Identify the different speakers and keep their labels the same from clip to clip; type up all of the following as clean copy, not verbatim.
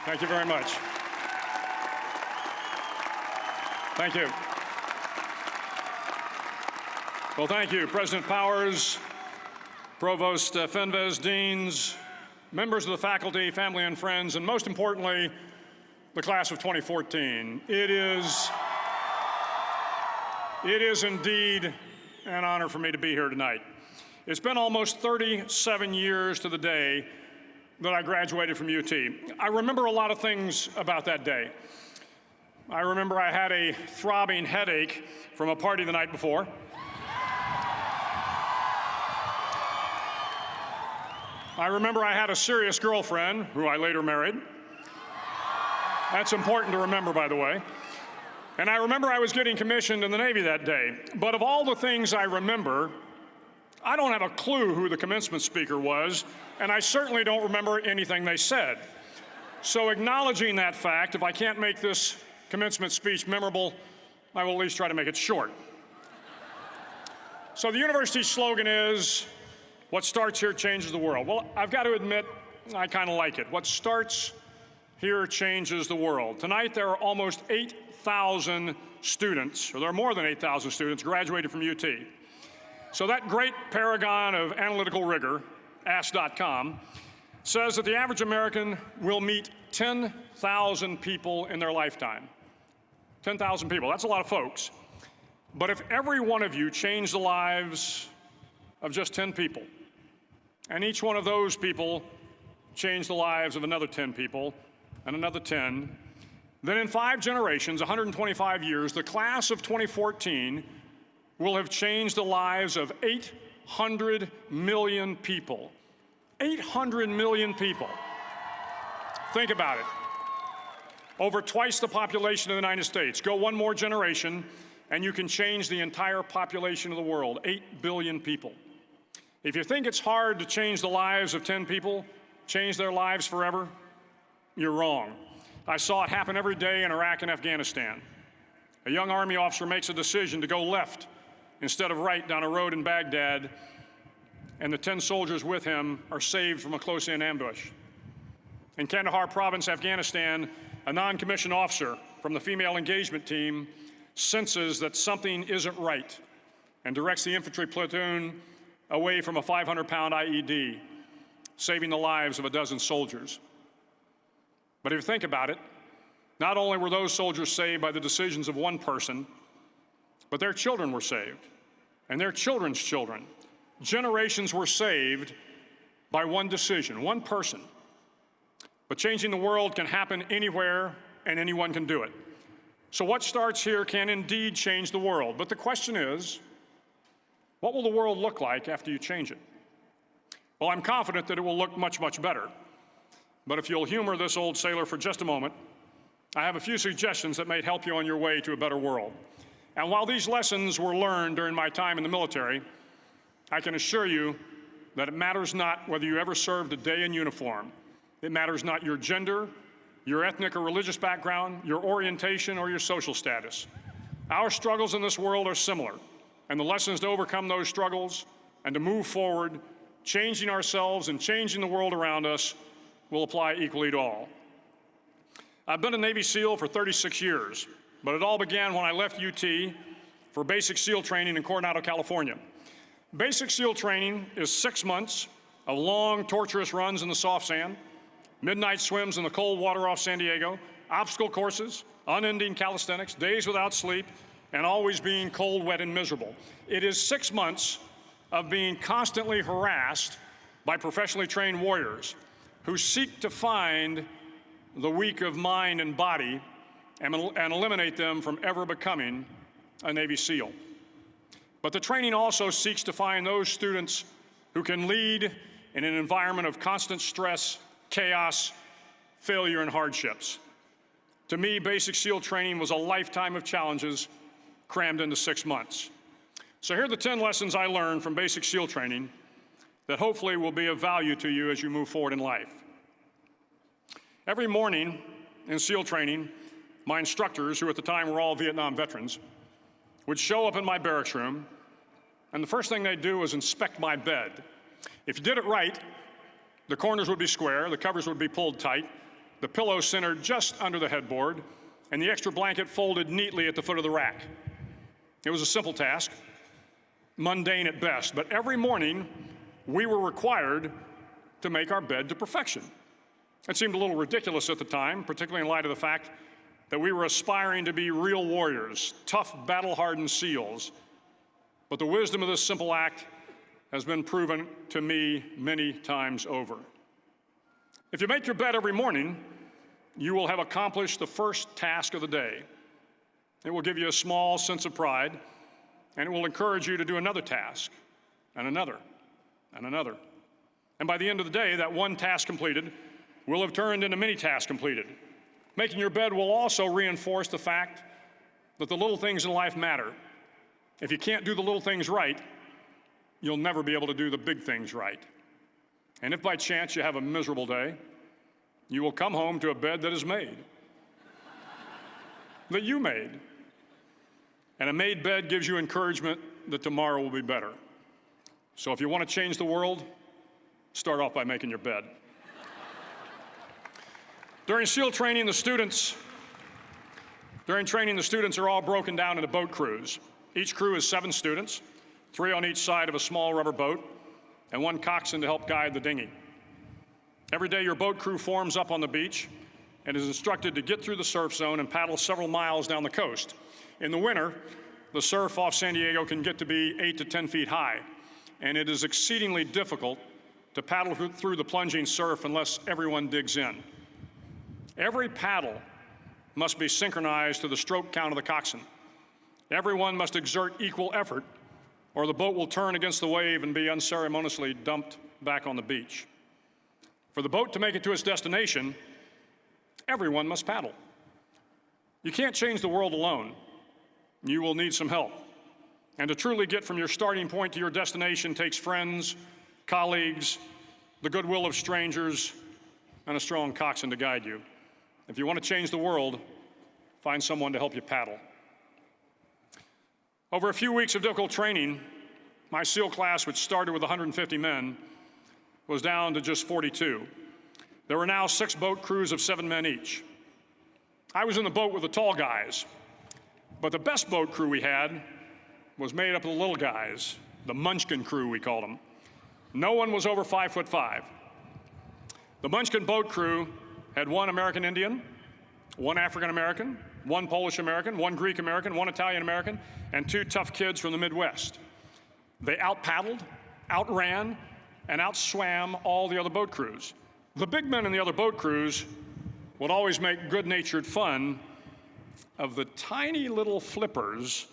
Speaker 1: Thank you very much. Thank you. Well, thank you, President Powers, Provost Fenves, deans, members of the faculty, family and friends, and most importantly, the class of 2014. It is indeed an honor for me to be here tonight. It's been almost 37 years to the day that I graduated from UT. I remember a lot of things about that day. I remember I had a throbbing headache from a party the night before. I remember I had a serious girlfriend, who I later married. That's important to remember, by the way. And I remember I was getting commissioned in the Navy that day. But of all the things I remember, I don't have a clue who the commencement speaker was, and I certainly don't remember anything they said. So acknowledging that fact, if I can't make this commencement speech memorable, I will at least try to make it short. So the university's slogan is, "What starts here changes the world." Well, I've got to admit, I kind of like it. What starts here changes the world. Tonight, there are almost 8,000 students, or there are more than 8,000 students graduated from UT. So that great paragon of analytical rigor, Ask.com, says that the average American will meet 10,000 people in their lifetime. 10,000 people, that's a lot of folks. But if every one of you changed the lives of just 10 people, and each one of those people changed the lives of another 10 people, and another 10, then in 5 generations, 125 years, the class of 2014 will have changed the lives of 800 million people. 800 million people. Think about it. Over twice the population of the United States. Go one more generation, and you can change the entire population of the world, 8 billion people. If you think it's hard to change the lives of 10 people, change their lives forever, you're wrong. I saw it happen every day in Iraq and Afghanistan. A young Army officer makes a decision to go left instead of right down a road in Baghdad, and the 10 soldiers with him are saved from a close-in ambush. In Kandahar province, Afghanistan, a non-commissioned officer from the female engagement team senses that something isn't right and directs the infantry platoon away from a 500-pound IED, saving the lives of a dozen soldiers. But if you think about it, not only were those soldiers saved by the decisions of one person, but their children were saved, and their children's children. Generations were saved by one decision, one person. But changing the world can happen anywhere, and anyone can do it. So what starts here can indeed change the world. But the question is, what will the world look like after you change it? Well, I'm confident that it will look much, much better. But if you'll humor this old sailor for just a moment, I have a few suggestions that may help you on your way to a better world. And while these lessons were learned during my time in the military, I can assure you that it matters not whether you ever served a day in uniform. It matters not your gender, your ethnic or religious background, your orientation, or your social status. Our struggles in this world are similar, and the lessons to overcome those struggles and to move forward, changing ourselves and changing the world around us, will apply equally to all. I've been a Navy SEAL for 36 years, but it all began when I left UT for basic SEAL training in Coronado, California. Basic SEAL training is 6 months of long, torturous runs in the soft sand, midnight swims in the cold water off San Diego, obstacle courses, unending calisthenics, days without sleep, and always being cold, wet, and miserable. It is 6 months of being constantly harassed by professionally trained warriors who seek to find the weak of mind and body and eliminate them from ever becoming a Navy SEAL. But the training also seeks to find those students who can lead in an environment of constant stress, chaos, failure, and hardships. To me, basic SEAL training was a lifetime of challenges crammed into 6 months. So here are the 10 lessons I learned from basic SEAL training that hopefully will be of value to you as you move forward in life. Every morning in SEAL training, my instructors, who at the time were all Vietnam veterans, would show up in my barracks room, and the first thing they'd do was inspect my bed. If you did it right, the corners would be square, the covers would be pulled tight, the pillow centered just under the headboard, and the extra blanket folded neatly at the foot of the rack. It was a simple task, mundane at best, but every morning we were required to make our bed to perfection. It seemed a little ridiculous at the time, particularly in light of the fact that we were aspiring to be real warriors, tough, battle-hardened SEALs. But the wisdom of this simple act has been proven to me many times over. If you make your bed every morning, you will have accomplished the first task of the day. It will give you a small sense of pride, and it will encourage you to do another task, and another, and another. And by the end of the day, that one task completed will have turned into many tasks completed. Making your bed will also reinforce the fact that the little things in life matter. If you can't do the little things right, you'll never be able to do the big things right. And if by chance you have a miserable day, you will come home to a bed that is made, that you made. And a made bed gives you encouragement that tomorrow will be better. So if you want to change the world, start off by making your bed. During SEAL training, the students are all broken down into boat crews. Each crew is 7 students, 3 on each side of a small rubber boat, and 1 coxswain to help guide the dinghy. Every day, your boat crew forms up on the beach and is instructed to get through the surf zone and paddle several miles down the coast. In the winter, the surf off San Diego can get to be 8 to 10 feet high, and it is exceedingly difficult to paddle through the plunging surf unless everyone digs in. Every paddle must be synchronized to the stroke count of the coxswain. Everyone must exert equal effort, or the boat will turn against the wave and be unceremoniously dumped back on the beach. For the boat to make it to its destination, everyone must paddle. You can't change the world alone. You will need some help. And to truly get from your starting point to your destination takes friends, colleagues, the goodwill of strangers, and a strong coxswain to guide you. If you want to change the world, find someone to help you paddle. Over a few weeks of difficult training, my SEAL class, which started with 150 men, was down to just 42. There were now 6 boat crews of 7 men each. I was in the boat with the tall guys, but the best boat crew we had was made up of the little guys, the Munchkin crew, we called them. No one was over 5'5". The Munchkin boat crew had 1 American Indian, 1 African American, 1 Polish American, 1 Greek American, 1 Italian American, and 2 tough kids from the Midwest. They out-paddled, outran, and outswam all the other boat crews. The big men in the other boat crews would always make good-natured fun of the tiny little flippers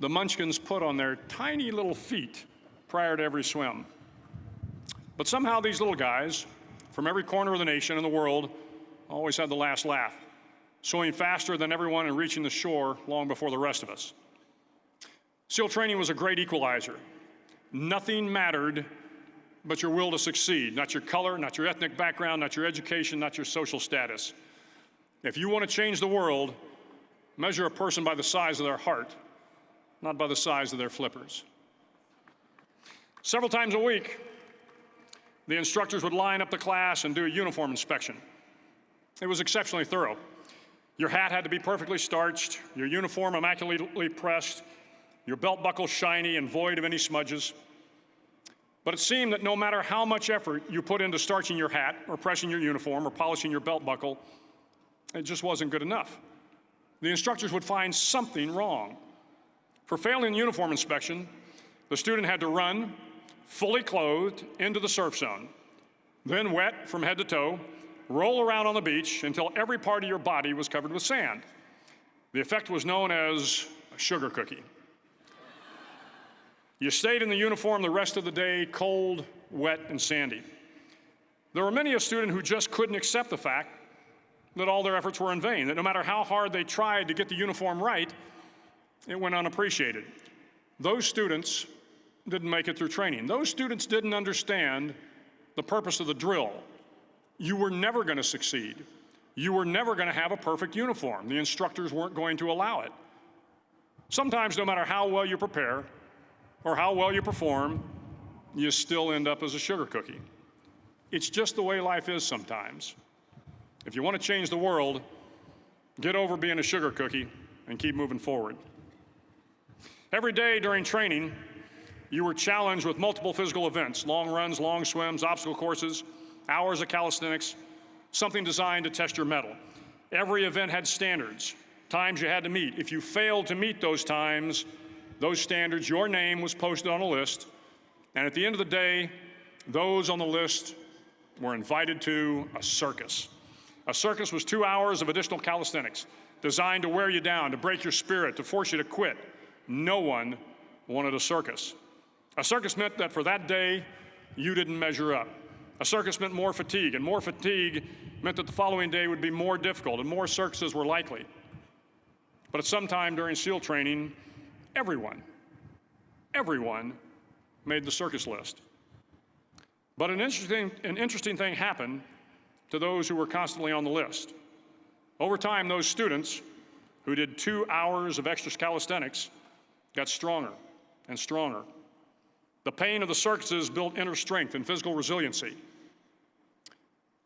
Speaker 1: the Munchkins put on their tiny little feet prior to every swim. But somehow these little guys from every corner of the nation and the world always had the last laugh, swimming faster than everyone and reaching the shore long before the rest of us. SEAL training was a great equalizer. Nothing mattered but your will to succeed, not your color, not your ethnic background, not your education, not your social status. If you want to change the world, measure a person by the size of their heart, not by the size of their flippers. Several times a week, the instructors would line up the class and do a uniform inspection. It was exceptionally thorough. Your hat had to be perfectly starched, your uniform immaculately pressed, your belt buckle shiny and void of any smudges. But it seemed that no matter how much effort you put into starching your hat or pressing your uniform or polishing your belt buckle, it just wasn't good enough. The instructors would find something wrong. For failing the uniform inspection, the student had to run, fully clothed, into the surf zone, then wet from head to toe, roll around on the beach until every part of your body was covered with sand. The effect was known as a sugar cookie. You stayed in the uniform the rest of the day, cold, wet, and sandy. There were many a student who just couldn't accept the fact that all their efforts were in vain, that no matter how hard they tried to get the uniform right, it went unappreciated. Those students didn't make it through training. Those students didn't understand the purpose of the drill. You were never going to succeed. You were never going to have a perfect uniform. The instructors weren't going to allow it. Sometimes, no matter how well you prepare or how well you perform, you still end up as a sugar cookie. It's just the way life is sometimes. If you want to change the world, get over being a sugar cookie and keep moving forward. Every day during training, you were challenged with multiple physical events: long runs, long swims, obstacle courses, hours of calisthenics, something designed to test your mettle. Every event had standards, times you had to meet. If you failed to meet those times, those standards, your name was posted on a list, and at the end of the day, those on the list were invited to a circus. A circus was 2 hours of additional calisthenics, designed to wear you down, to break your spirit, to force you to quit. No one wanted a circus. A circus meant that for that day, you didn't measure up. A circus meant more fatigue, and more fatigue meant that the following day would be more difficult, and more circuses were likely. But at some time during SEAL training, everyone made the circus list. But an interesting thing happened to those who were constantly on the list. Over time, those students who did 2 hours of extra calisthenics got stronger and stronger. The pain of the circuses built inner strength and physical resiliency.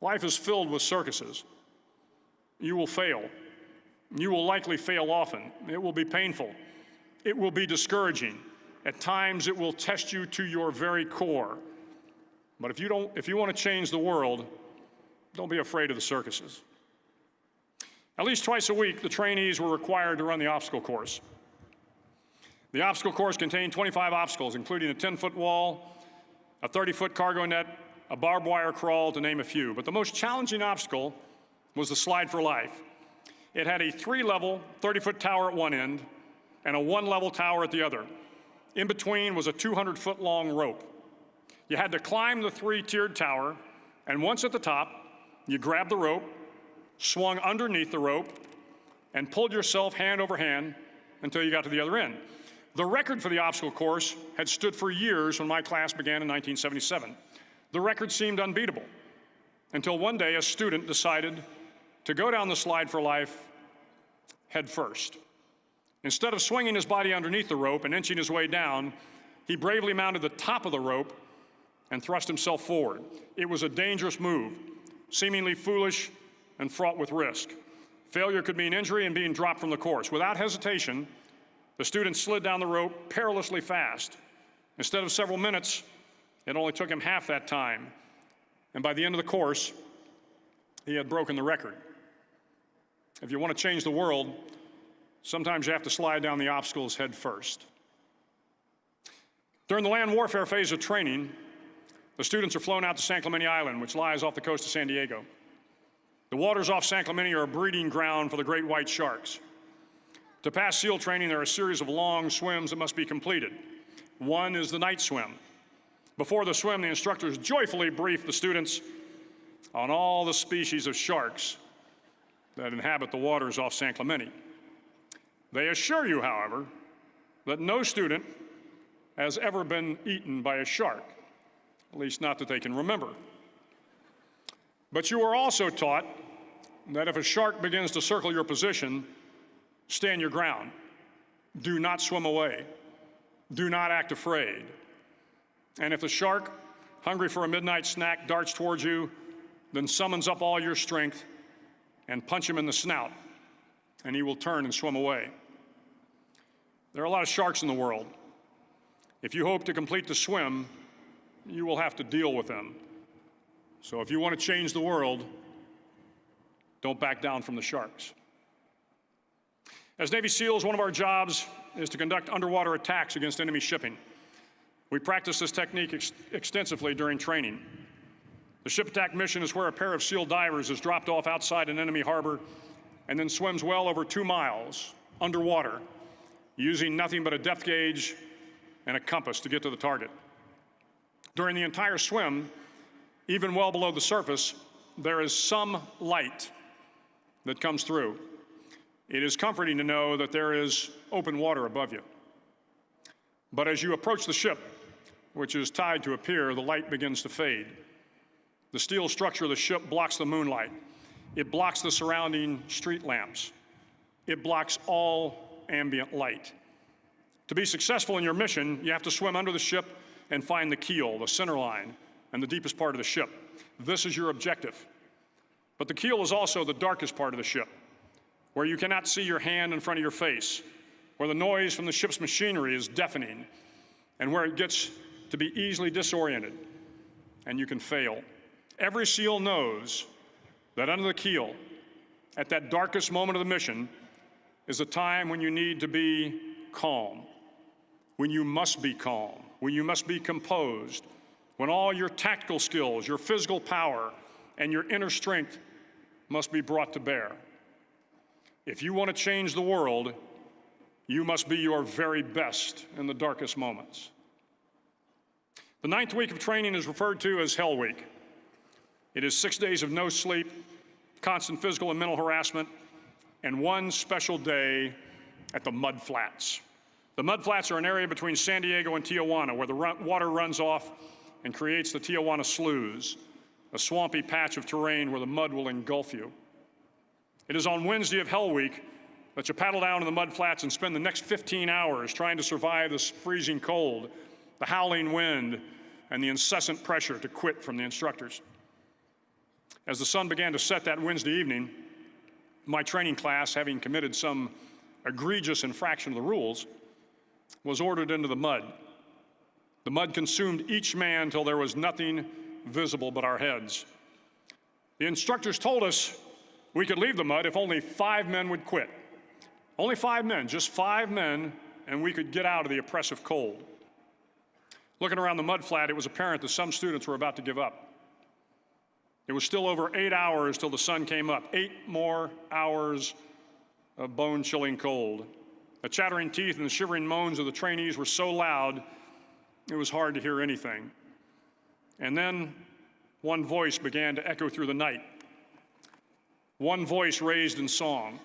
Speaker 1: Life is filled with circuses. You will fail. You will likely fail often. It will be painful. It will be discouraging. At times, it will test you to your very core. But if you want to change the world, don't be afraid of the circuses. At least twice a week, the trainees were required to run the obstacle course. The obstacle course contained 25 obstacles, including a 10-foot wall, a 30-foot cargo net, a barbed wire crawl, to name a few. But the most challenging obstacle was the Slide for Life. It had a 3-level, 30-foot tower at one end and a 1-level tower at the other. In between was a 200-foot-long rope. You had to climb the 3-tiered tower, and once at the top, you grabbed the rope, swung underneath the rope, and pulled yourself hand over hand until you got to the other end. The record for the obstacle course had stood for years when my class began in 1977. The record seemed unbeatable until one day a student decided to go down the Slide for Life head first. Instead of swinging his body underneath the rope and inching his way down, he bravely mounted the top of the rope and thrust himself forward. It was a dangerous move, seemingly foolish and fraught with risk. Failure could mean injury and being dropped from the course. Without hesitation, the student slid down the rope perilously fast. Instead of several minutes, it only took him half that time. And by the end of the course, he had broken the record. If you want to change the world, sometimes you have to slide down the obstacles head first. During the land warfare phase of training, the students are flown out to San Clemente Island, which lies off the coast of San Diego. The waters off San Clemente are a breeding ground for the great white sharks. To pass SEAL training, there are a series of long swims that must be completed. One is the night swim. Before the swim, the instructors joyfully brief the students on all the species of sharks that inhabit the waters off San Clemente. They assure you, however, that no student has ever been eaten by a shark, at least not that they can remember. But you are also taught that if a shark begins to circle your position, stand your ground. Do not swim away. Do not act afraid. And if the shark, hungry for a midnight snack, darts towards you, then summons up all your strength and punch him in the snout, and he will turn and swim away. There are a lot of sharks in the world. If you hope to complete the swim, you will have to deal with them. So if you want to change the world, don't back down from the sharks. As Navy SEALs, one of our jobs is to conduct underwater attacks against enemy shipping. We practice this technique extensively during training. The ship attack mission is where a pair of SEAL divers is dropped off outside an enemy harbor and then swims well over 2 miles underwater, using nothing but a depth gauge and a compass to get to the target. During the entire swim, even well below the surface, there is some light that comes through. It is comforting to know that there is open water above you. But as you approach the ship, which is tied to a pier, the light begins to fade. The steel structure of the ship blocks the moonlight. It blocks the surrounding street lamps. It blocks all ambient light. To be successful in your mission, you have to swim under the ship and find the keel, the center line, and the deepest part of the ship. This is your objective. But the keel is also the darkest part of the ship, where you cannot see your hand in front of your face, where the noise from the ship's machinery is deafening, and where it gets to be easily disoriented, and you can fail. Every SEAL knows that under the keel, at that darkest moment of the mission, is a time when you need to be calm, when you must be calm, when you must be composed, when all your tactical skills, your physical power, and your inner strength must be brought to bear. If you want to change the world, you must be your very best in the darkest moments. The 9th week of training is referred to as Hell Week. It is 6 days of no sleep, constant physical and mental harassment, and one special day at the Mud Flats. The Mud Flats are an area between San Diego and Tijuana where the water runs off and creates the Tijuana Sloughs, a swampy patch of terrain where the mud will engulf you. It is on Wednesday of Hell Week that you paddle down to the Mud Flats and spend the next 15 hours trying to survive this freezing cold, the howling wind, and the incessant pressure to quit from the instructors. As the sun began to set that Wednesday evening, my training class, having committed some egregious infraction of the rules, was ordered into the mud. The mud consumed each man till there was nothing visible but our heads. The instructors told us we could leave the mud if only 5 men would quit. Only 5 men, just 5 men, and we could get out of the oppressive cold. Looking around the mud flat, it was apparent that some students were about to give up. It was still over 8 hours till the sun came up. 8 more hours of bone-chilling cold. The chattering teeth and the shivering moans of the trainees were so loud, it was hard to hear anything. And then one voice began to echo through the night. One voice raised in song.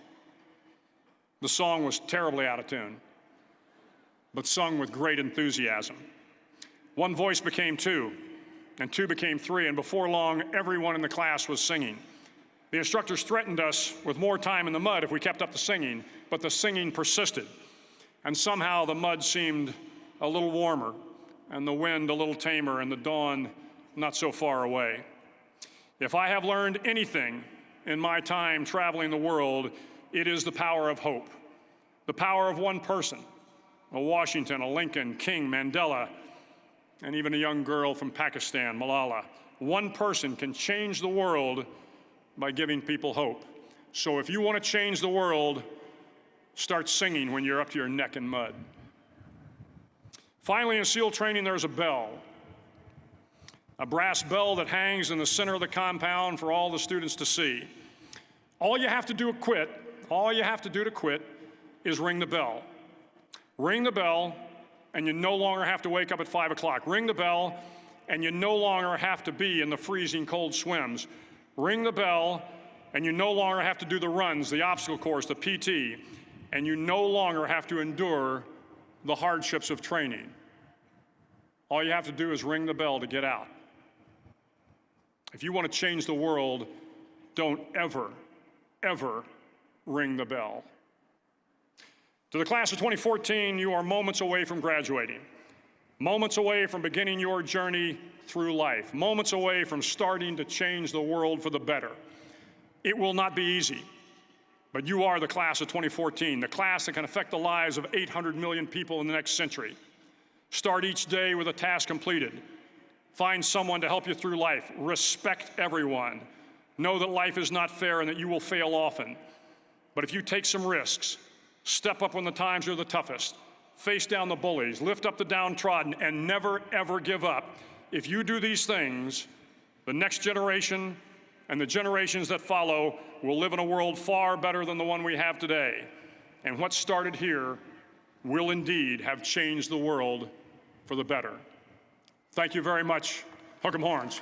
Speaker 1: The song was terribly out of tune, but sung with great enthusiasm. One voice became 2, and 2 became 3, and before long, everyone in the class was singing. The instructors threatened us with more time in the mud if we kept up the singing, but the singing persisted. And somehow the mud seemed a little warmer, and the wind a little tamer, and the dawn not so far away. If I have learned anything in my time traveling the world, it is the power of hope. The power of one person, a Washington, a Lincoln, King, Mandela, and even a young girl from Pakistan, Malala. One person can change the world by giving people hope. So if you want to change the world, start singing when you're up to your neck in mud. Finally, in SEAL training, there's a bell. A brass bell that hangs in the center of the compound for all the students to see. All you have to do to quit is ring the bell. Ring the bell, and you no longer have to wake up at 5 o'clock. Ring the bell, and you no longer have to be in the freezing cold swims. Ring the bell, and you no longer have to do the runs, the obstacle course, the PT, and you no longer have to endure the hardships of training. All you have to do is ring the bell to get out. If you want to change the world, don't ever, ever ring the bell. To the class of 2014, you are moments away from graduating, moments away from beginning your journey through life, moments away from starting to change the world for the better. It will not be easy, but you are the class of 2014, the class that can affect the lives of 800 million people in the next century. Start each day with a task completed. Find someone to help you through life. Respect everyone. Know that life is not fair and that you will fail often. But if you take some risks, step up when the times are the toughest, face down the bullies, lift up the downtrodden, and never, ever give up. If you do these things, the next generation and the generations that follow will live in a world far better than the one we have today. And what started here will indeed have changed the world for the better. Thank you very much. Hook 'em horns.